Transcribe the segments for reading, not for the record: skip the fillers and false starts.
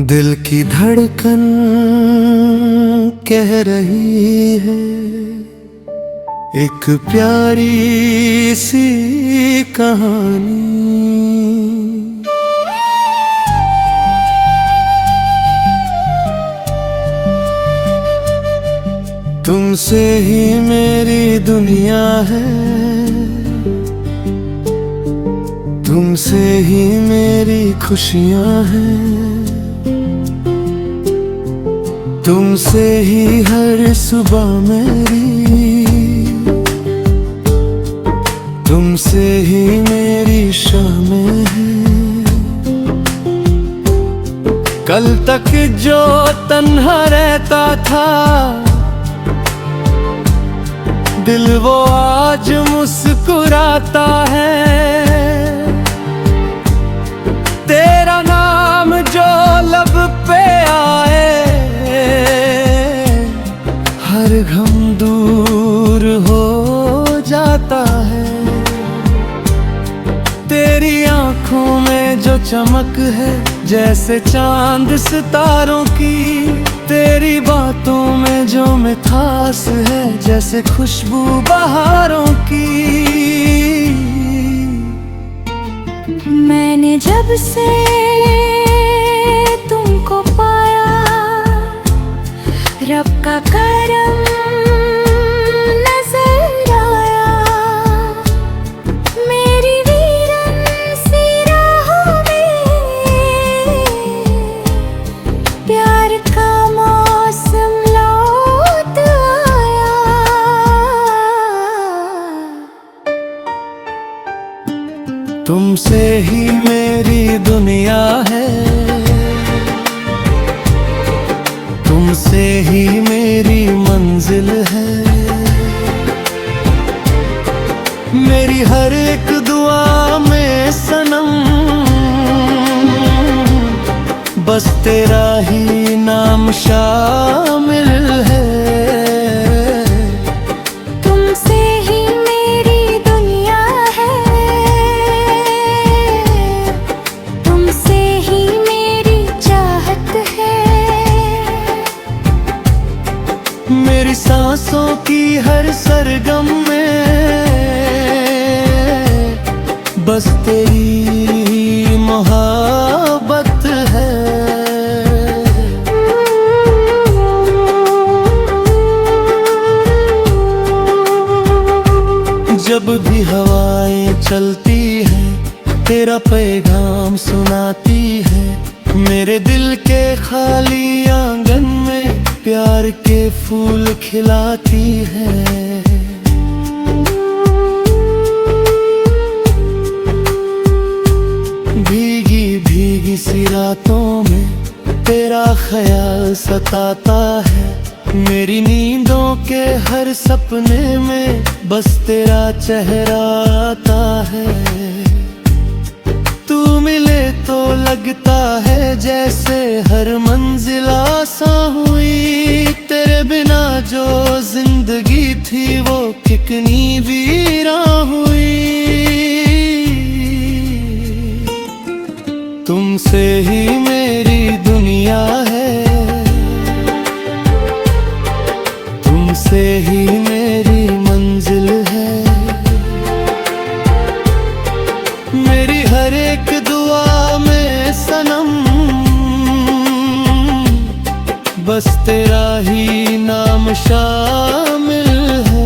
दिल की धड़कन कह रही है एक प्यारी सी कहानी। तुमसे ही मेरी दुनिया है, तुमसे ही मेरी खुशियां हैं, तुमसे ही हर सुबह मेरी, तुमसे ही मेरी शामें हैं। कल तक जो तन्हा रहता था दिल वो आज मुस्कुराता है। तेरा नाम जो लब पे आए हर गम दूर हो जाता है। तेरी आंखों में जो चमक है जैसे चांद सितारों की, तेरी बातों में जो मिठास है जैसे खुशबू बहारों की। मैंने जब से तुमको पाया रब का करम नजर आया। मेरी वीरन सी राहों में प्यार का मौसम लौट आया। तुमसे ही मेरी दुनिया है, तुमसे ही मेरी मंजिल है। मेरी हर एक दुआ में सनम बस तेरा ही नाम शामिल है। तुमसे ही मेरी दुनिया है, तुमसे ही मेरी चाहत है। मेरी सांसों की हर सरगम में बस तेरी मोहब्बत है। जब भी हवाएं चलती है तेरा पैगाम सुनाती है। मेरे दिल के खाली आंगन में प्यार के फूल खिलाती है। भीगी भीगी सी रातों में तेरा ख्याल सताता है। मेरी नींदों के हर सपने में बस तेरा चेहरा आता है। तू मिले तो लगता है जैसे हर मंजिल आसान हुई। तेरे बिना जो जिंदगी थी वो कितनी वीरान हुई। तुमसे ही मेरी दुनिया है, तुमसे ही मेरी मंजिल है। मेरी हर एक दुआ में सनम बस तेरा ही नाम शामिल है।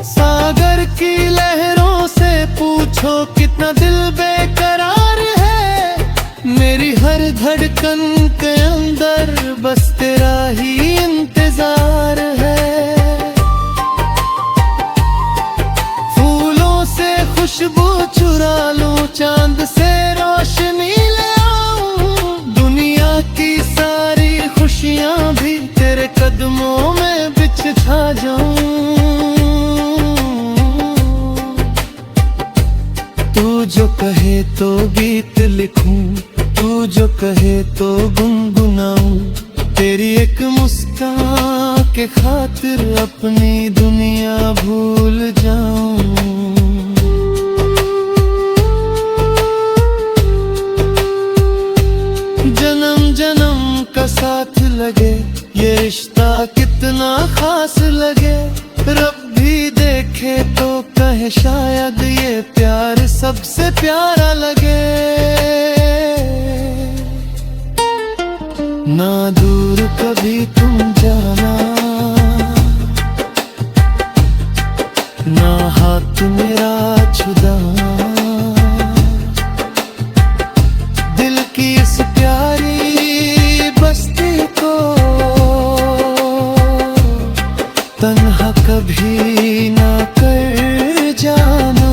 सागर की लहरों से पूछो कितना दिल बेकरार है। मेरी हर धड़कन के अंदर बस तेरा ही इंतजार है। फूलों से खुशबू चुरा लूं, चांद से रोशनी ले आऊं। दुनिया की सारी खुशियां भी तेरे कदमों में बिछा जाऊं। तू जो कहे तो गीत लिखूं, तू जो कहे तो गुनगुनाऊं, तेरी एक मुस्कान के खातिर अपनी दुनिया भूल जाऊं। जन्म जन्म का साथ लगे, ये रिश्ता कितना खास लगे। रब भी देखे तो कहे शायद ये प्यार सबसे प्यारा लगे। ना दूर कभी तुम जाना, ना हाथ मेरा छुदाना। दिल की इस प्यारी बस्ती को तन्हा कभी ना कर जाना।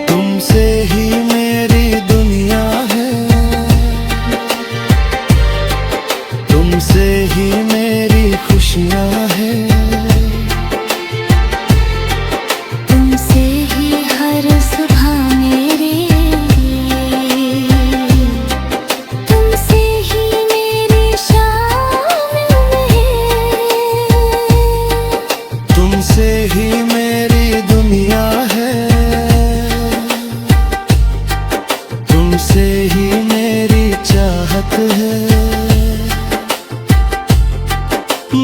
तुमसे ही मेरी दुनिया है, तुमसे ही मेरी खुशियाँ हैं। तुमसे ही हर सुबह मेरी, तुमसे ही मेरी शाम है। तुमसे ही मेरी दुनिया है, तुमसे ही मेरी चाहत है।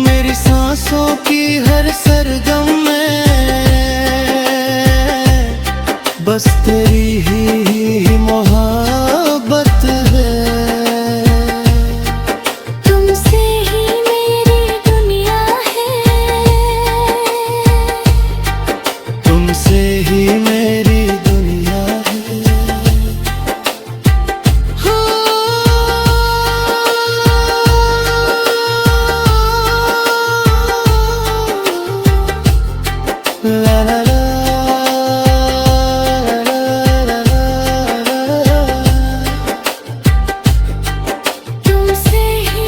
मेरी सांसों की हर सरगम में बस तेरी ही मोहब्बत है। तुमसे ही मेरी दुनिया है, तुमसे ही मेरी दुनिया है। ला ला ला ला ला ला। तुमसे ही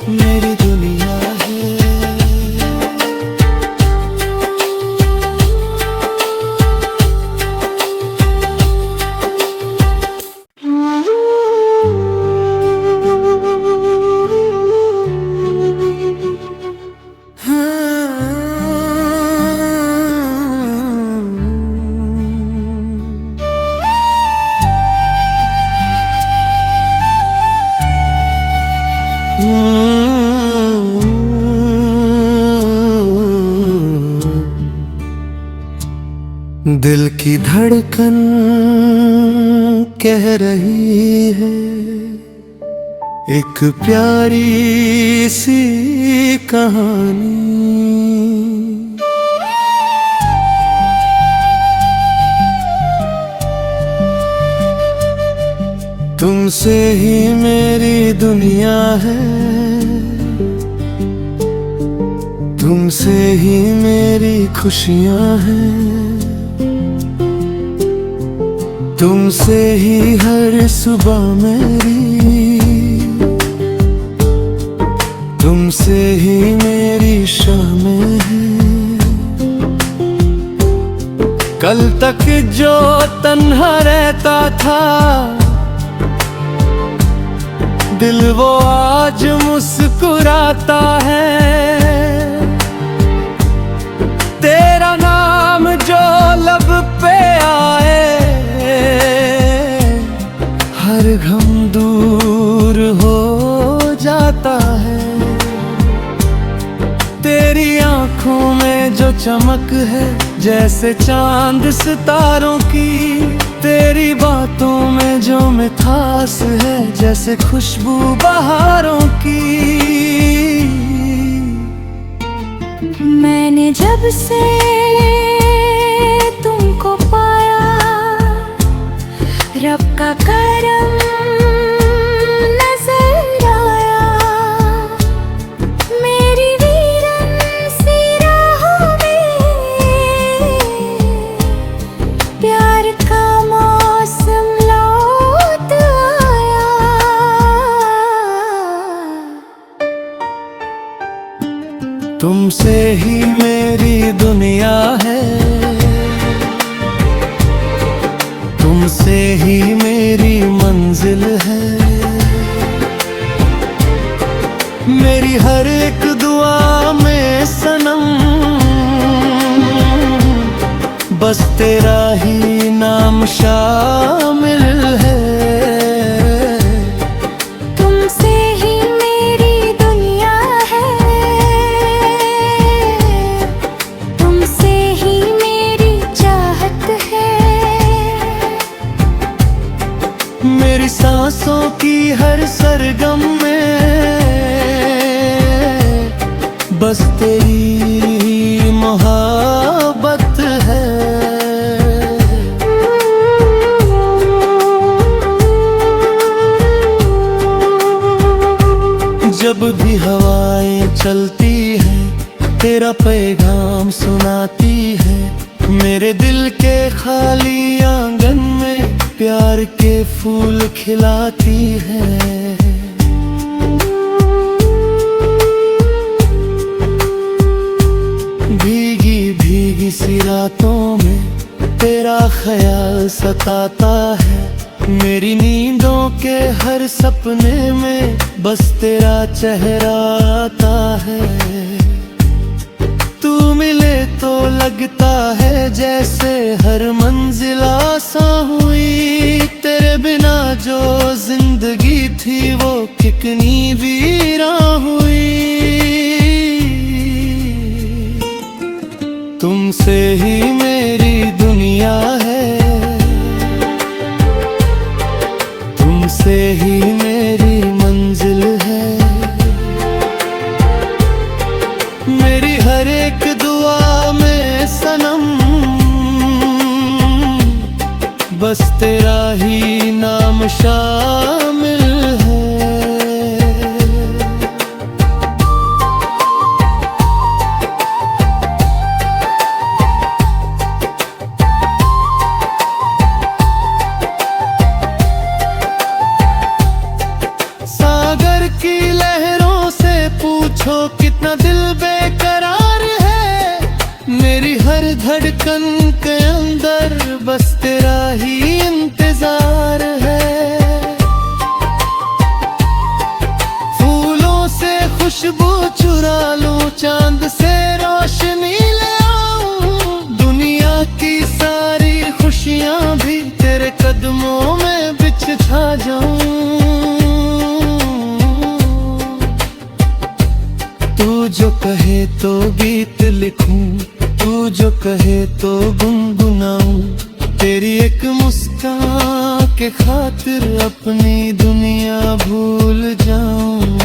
मेरी दुनिया है। दिल की धड़कन कह रही है, एक प्यारी सी कहानी। तुमसे ही मेरी दुनिया है, तुमसे ही मेरी खुशियाँ हैं। तुमसे ही हर सुबह मेरी, तुमसे ही मेरी शामें हैं। कल तक जो तन्हा रहता था, दिल वो आज मुस्कुराता है। तेरा नाम जो लब पे आए, हर गम दूर हो जाता है। तेरी आंखों में जो चमक है, जैसे चांद सितारों की। तेरी बातों में जो मिठास है, जैसे खुशबू बहारों की। मैंने जब से तुमको पाया, रब का करम नजर आया। मेरी वीरन सी राहों में प्यार का मौसम लौट आया। तुम तुमसे ही मेरी दुनिया है, तुमसे ही मेरी मंजिल है। मेरी हर एक दुआ में सनम बस तेरा ही नाम शामिल है। तुमसे ही मेरी दुनिया है, तुमसे ही मेरी चाहत है। मेरी सांसों की हर सरगम में बस तेरी मोहब्बत है। जब भी हवाएं चलती है तेरा पैगाम सुनाती है। मेरे दिल के खाली आंगन में प्यार के फूल खिलाती है। भीगी भीगी सी रातों में तेरा ख्याल सताता है। मेरी नींदों के हर सपने में बस तेरा चेहरा आता है। तू मिले तो लगता है जैसे हर मंजिल आसान हुई। तेरे बिना जो जिंदगी थी वो कितनी वीरान हुई। तुमसे ही मेरी दुनिया है, तुमसे ही मेरी मंजिल है। मेरी हर एक दुआ में सनम बस तेरा ही नाम शामिल है। सागर की लहरों से पूछो कितना दिल बेकरार है। मेरी हर धड़कन के अंदर बस तेरा ही इंतजार है। फूलों से खुशबू चुरा लूं, चांद से रोशनी ले आऊं। दुनिया की सारी खुशियां भी तेरे कदमों में बिछा जाऊं। तू जो कहे तो गीत लिखूं, तू जो कहे तो गुनगुनाऊं। तेरी एक मुस्कान के खातिर अपनी दुनिया भूल जाऊं।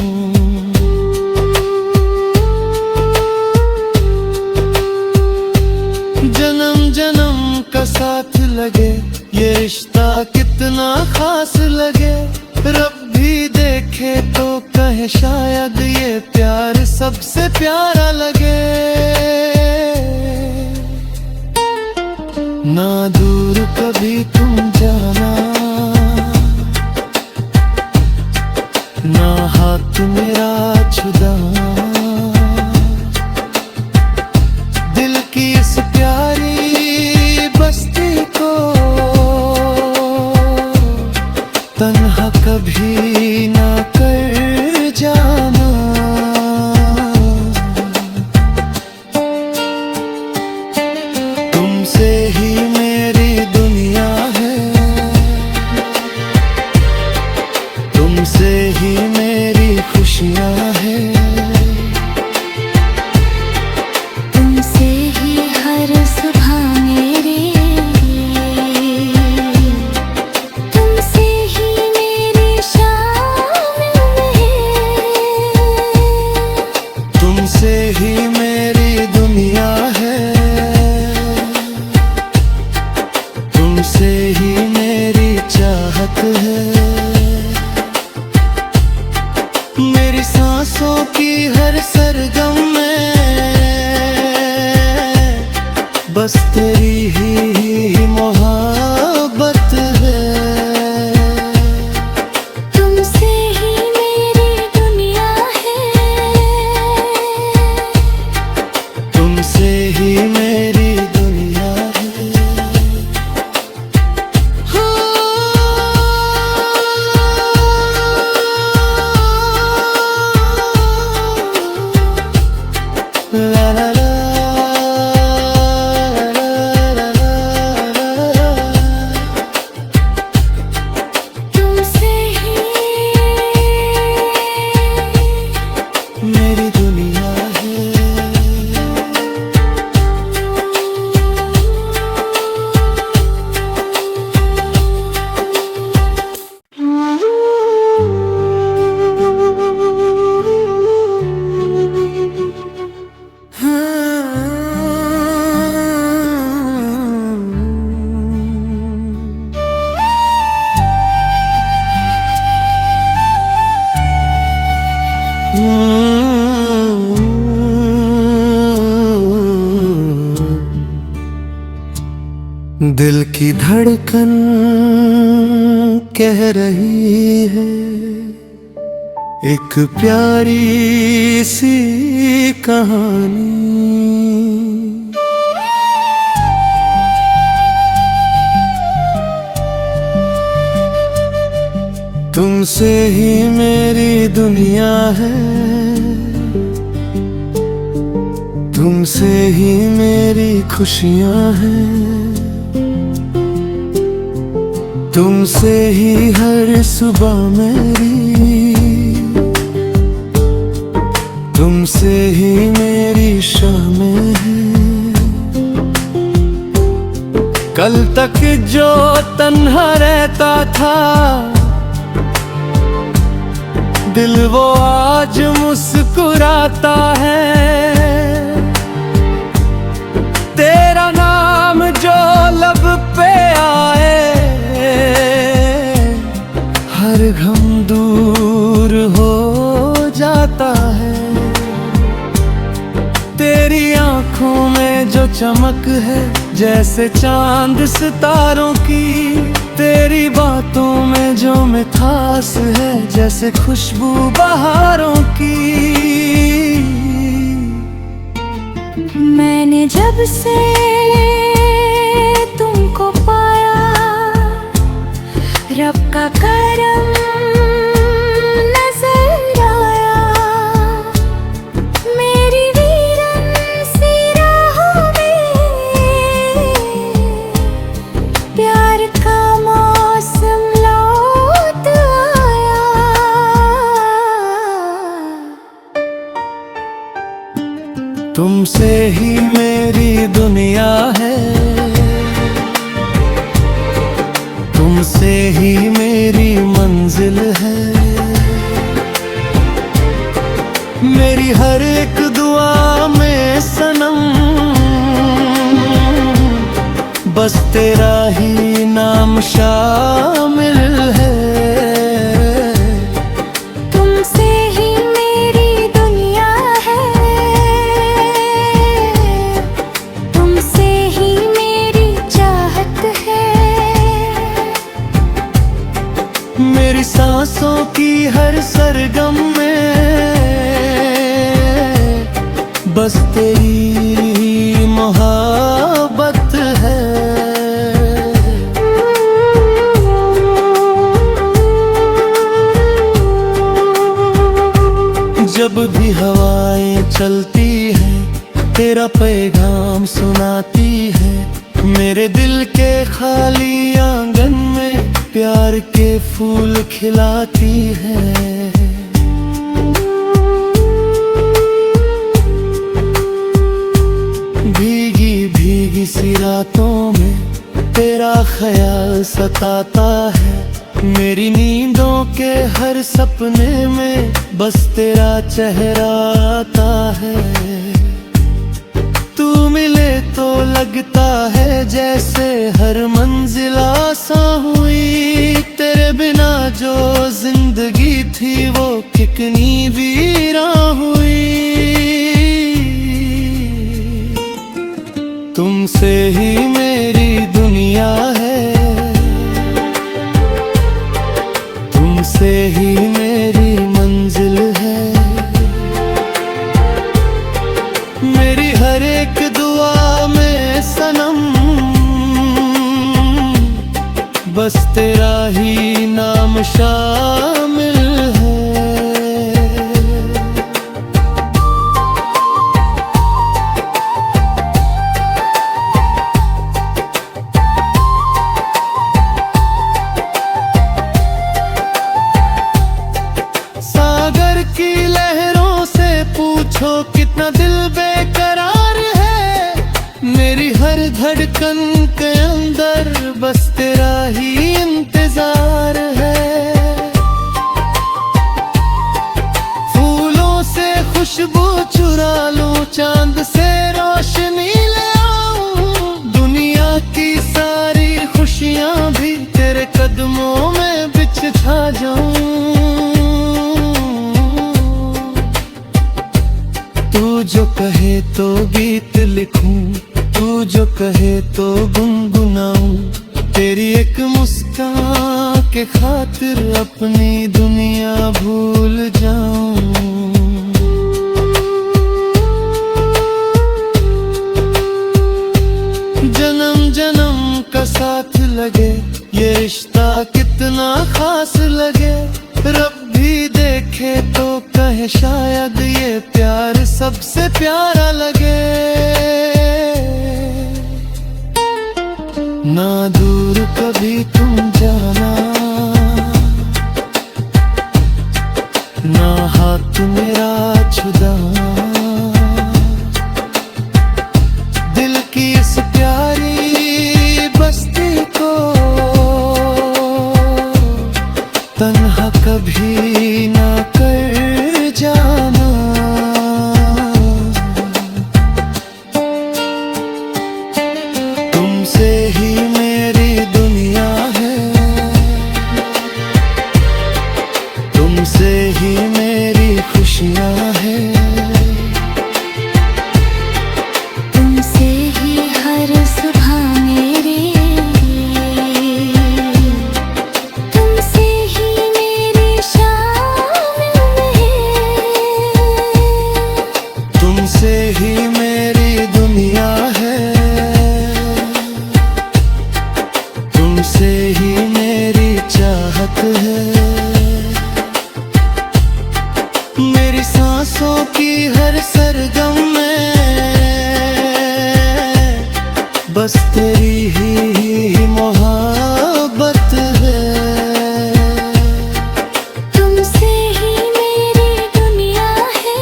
जन्म जन्म का साथ लगे, ये रिश्ता कितना खास लगे। रब भी देखे तो कहे शायद ये प्यार सबसे प्यारा लगे। ना दूर कभी तुम जाना, ना हाथ मेरा छुदाना। दिल की इस प्यारी बस्ती को तन्हा कभी ना कर जाना। तुमसे ही मेरी दुनिया है, तुमसे ही मेरी खुशियाँ है। तुमसे ही हर सुबह मेरी, तुमसे ही मेरी शाम है। दिल की धड़कन कह रही है एक प्यारी सी कहानी। तुमसे ही मेरी दुनिया है, तुमसे ही मेरी खुशियां हैं, तुमसे ही हर सुबह मेरी, तुमसे ही मेरी शामें हैं। कल तक जो तन्हा रहता था दिल वो आज मुस्कुराता है। तेरा नाम जो लब पे आए हर गम दूर हो जाता है। तेरी आंखों में जो चमक है जैसे चांद सितारों की, तेरी बातों में जो मिठास है जैसे खुशबू बहारों की। मैंने जब से तुमको पाया रब का करम नजर आया। मेरी वीरन सी राहों में प्यार का मौसम लौट आया। तुमसे ही मेरी दुनिया है, तुमसे ही मेरी मंजिल है। मेरी हर एक दुआ में सनम बस तेरा ही नाम शामिल है। तुमसे ही मेरी दुनिया है, तुमसे ही मेरी चाहत है। मेरी सांसों की हर सरगम में बस तेरी मोहब्बत है। जब भी हवाएं चलती है तेरा पैगाम सुनाती है। मेरे दिल के खाली आंगन में प्यार के फूल खिलाती है। भीगी भीगी सी रातों में तेरा ख्याल सताता है। मेरी नींदों के हर सपने में बस तेरा चेहरा आता है। तू मिले तो लगता है जैसे हर मंजिल आसान हुई। तेरे बिना जो जिंदगी थी वो कितनी वीरान हुई। तुमसे ही मेरी दुनिया है, तुमसे ही मेरी मंजिल है। मेरी हर एक दुआ में सनम बस तेरा ही नाम शामिल है। सागर की लहरों से पूछो कितना दिल बेकरार है। मेरी हर धड़कन के अंदर बस तेरा ही इंतजार है। फूलों से खुशबू चुरा लूं, चांद से रोशनी ले आऊं। दुनिया की सारी खुशियां भी तेरे कदमों में बिछा जाऊं। तू जो कहे तो गीत लिखूं, तू जो कहे तो गुनगुनाऊं, तेरी एक मुस्कान के खातिर अपनी दुनिया भूल जाऊं। जन्म जन्म का साथ लगे, ये रिश्ता कितना खास लगे। रब भी देखे तो कहे शायद ये प्यार सबसे प्यारा लगे। ना दूर कभी तुम जाना, ना हाथ मेरा छुदाना। दिल की इस प्यारी बस्ती को तन्हा कभी ना कर जाना। तुमसे ही मेरी दुनिया है, तुमसे ही मेरी खुशियाँ हैं। तुमसे ही हर सुबह मेरी, तुमसे ही मेरी शाम है। तुमसे ही मेरी दुनिया है, तुमसे ही मेरी चाहत है। मेरी सांसों की हर सरगम में बस तेरी ही मोहब्बत है। तुमसे ही मेरी दुनिया है,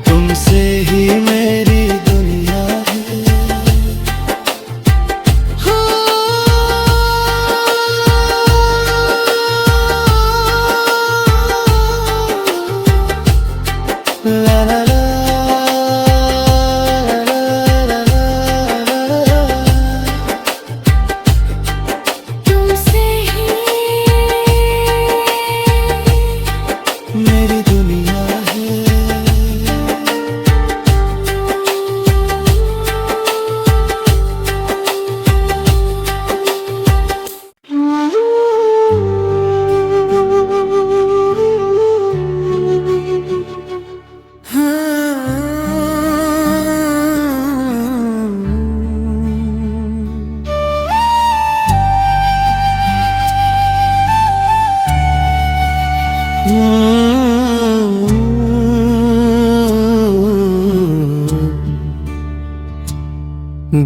तुमसे ही मेरी दुनिया है। हो ला ला ला ला ला ला। तुमसे ही मेरी दुनिया है।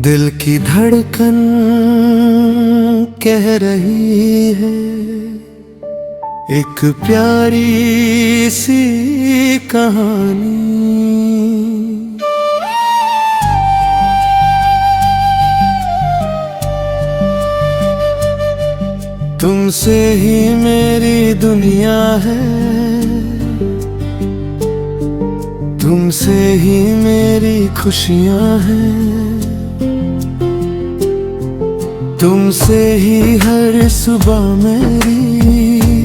दिल की धड़कन कह रही है, एक प्यारी सी कहानी। तुमसे ही मेरी दुनिया है, तुमसे ही मेरी खुशियाँ हैं। तुमसे ही हर सुबह मेरी,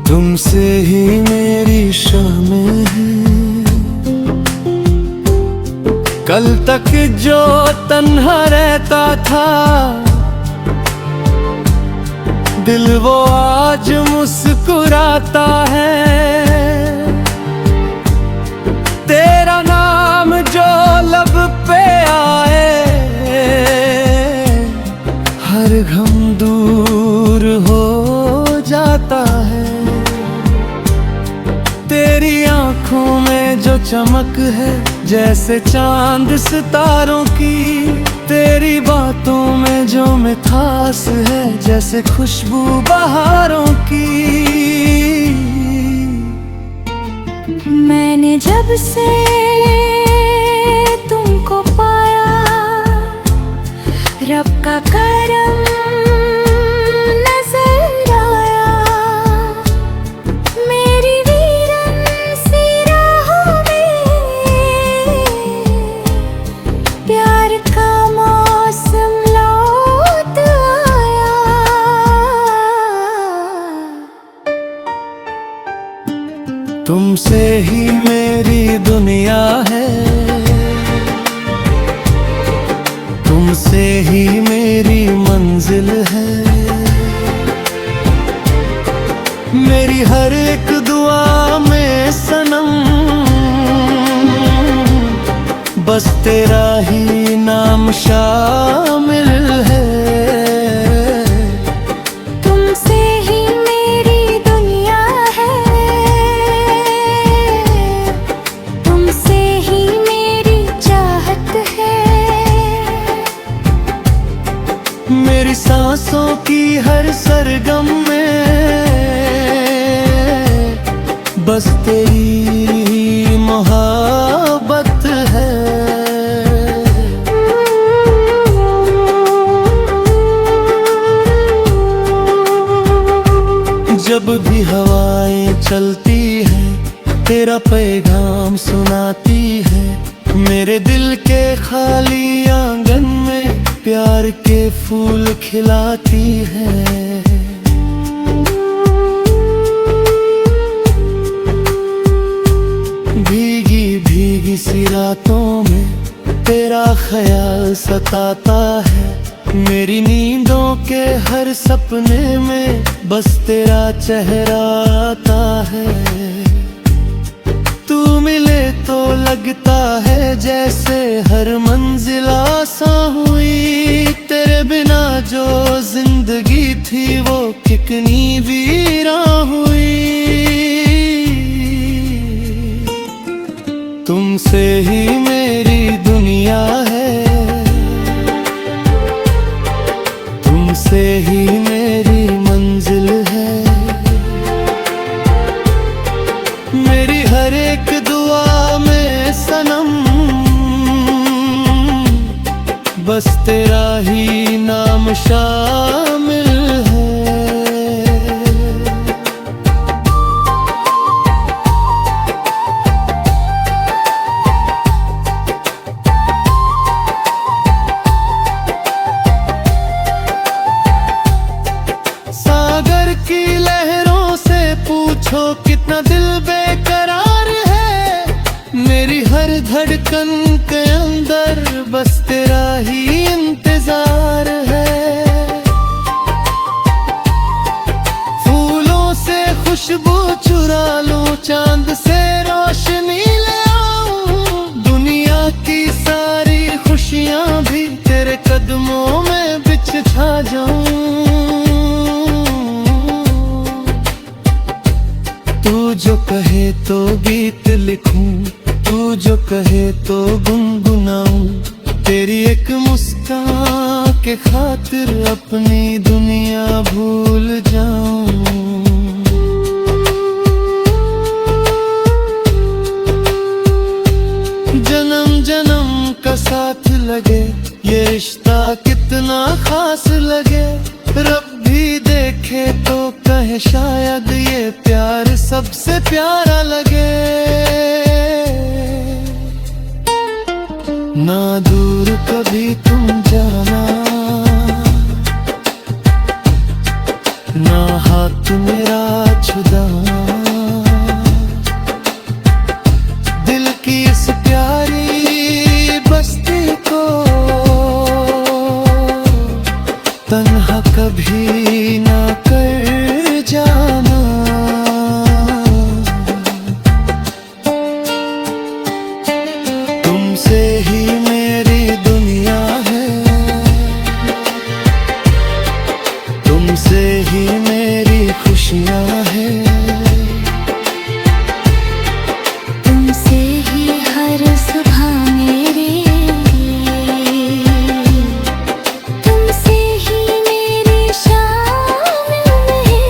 तुमसे ही मेरी शामें हैं। कल तक जो तन्हा रहता था, दिल वो आज मुस्कुराता है। तेरा नाम जो लब पे आए, हर गम दूर हो जाता है। तेरी आंखों में जो चमक है, जैसे चांद सितारों की। तेरी बातों में जो मिठास है, जैसे खुशबू बहारों की। मैंने जब से तुमको पाया, रब का करम नजर आया। मेरी वीरन सी राहों में प्यार का मौसम लौट आया। तुम तुमसे ही मेरी दुनिया है, तुमसे ही मेरी मंजिल है। मेरी हर एक दुआ में सनम बस तेरा ही नाम शामिल है। तुमसे ही मेरी दुनिया है, तुमसे ही मेरी चाहत है। मेरी सांसों की हर सरगम में बस तेरी मोहब्बत है। जब भी हवाएं चलती है तेरा पैगाम सुनाती है। मेरे दिल के खाली आंगन में प्यार के फूल खिलाती है। भीगी भीगी सी रातों में तेरा ख्याल सताता है। मेरी नींदों के हर सपने में बस तेरा चेहरा आता है। तू मिले तो लगता है जैसे हर मंजिल आसान हुई। तेरे बिना जो जिंदगी थी वो कितनी वीरान हुई। तुमसे ही मेरी दुनिया है, तुमसे ही मेरी मंजिल है। मेरी हर एक दुआ में सनम बस तेरा ही नाम शामिल है। सागर की लहरों से पूछो कितना दिल बेकरार है। मेरी हर धड़कन के अंदर बस तेरा ही इंतजार है। फूलों से खुशबू चुरा लूं, चांद से रोशनी ले आऊं। दुनिया की सारी खुशियां भी तेरे कदमों में बिछा जाऊं। तू जो कहे तो गीत लिखूं, तू जो कहे तो गुनगुनाऊं। तेरी एक मुस्कान के खातिर अपनी दुनिया भूल जाऊं। जन्म जन्म का साथ लगे, ये रिश्ता कितना खास लगे। रब भी देखे तो कहे शायद ये प्यार सबसे प्यारा लगे। ना दूर कभी तुम जाना, ना हाथ मेरा छुड़ाना। दिल की इस प्यारी बस्ती को तन्हा कभी ना कर जाना। तुमसे ही मेरी दुनिया है, तुमसे ही मेरी खुशियाँ है। तुमसे ही हर सुबह मेरी, तुमसे ही मेरी शाम है।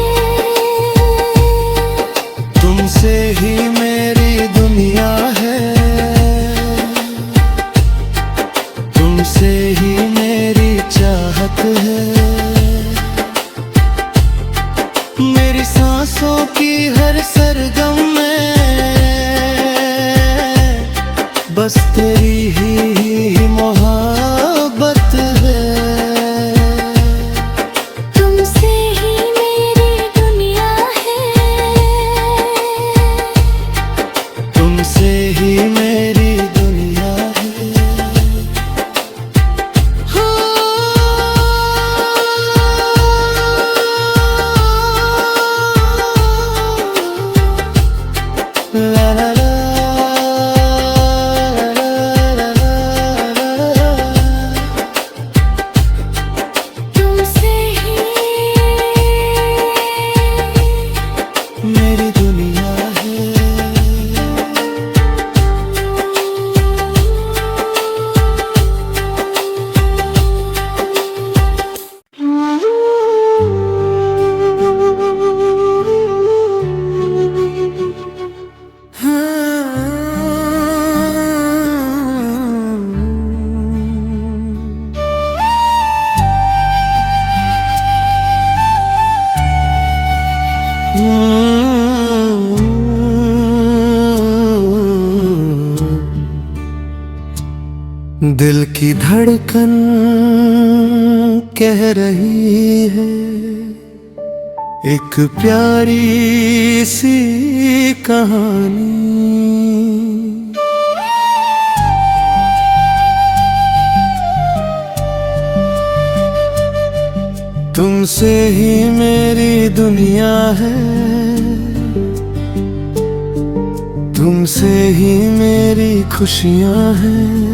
दिल की धड़कन कह रही है एक प्यारी सी कहानी। तुमसे ही मेरी दुनिया है, तुमसे ही मेरी खुशियां हैं,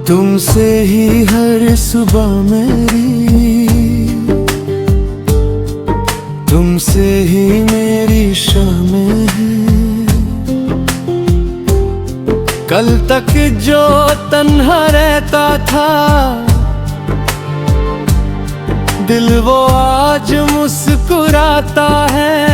तुमसे ही हर सुबह मेरी, तुमसे ही मेरी शामें हैं। कल तक जो तन्हा रहता था दिल वो आज मुस्कुराता है।